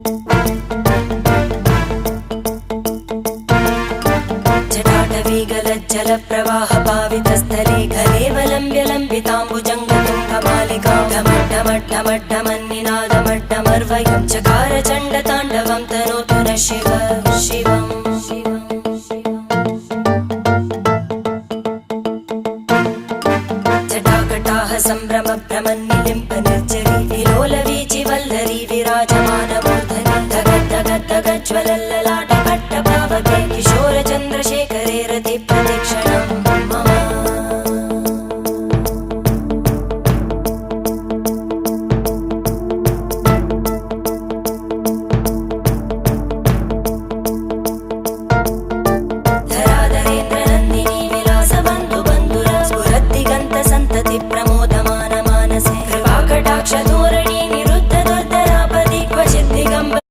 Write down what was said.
जटाटवीगलज्जलप्रवाहपावितस्थले घलेवलम्ब्य लम्बिताम्बुजङ्गतुङ्गमालिकां ढमड्ढमड्ढमड्ढमन्निनादमड्ढमर्वयं चकार चण्डताण्डवं तनोतु नः शिव शिवम् जटाकटाः सम्भ्रमभ्रमन्नि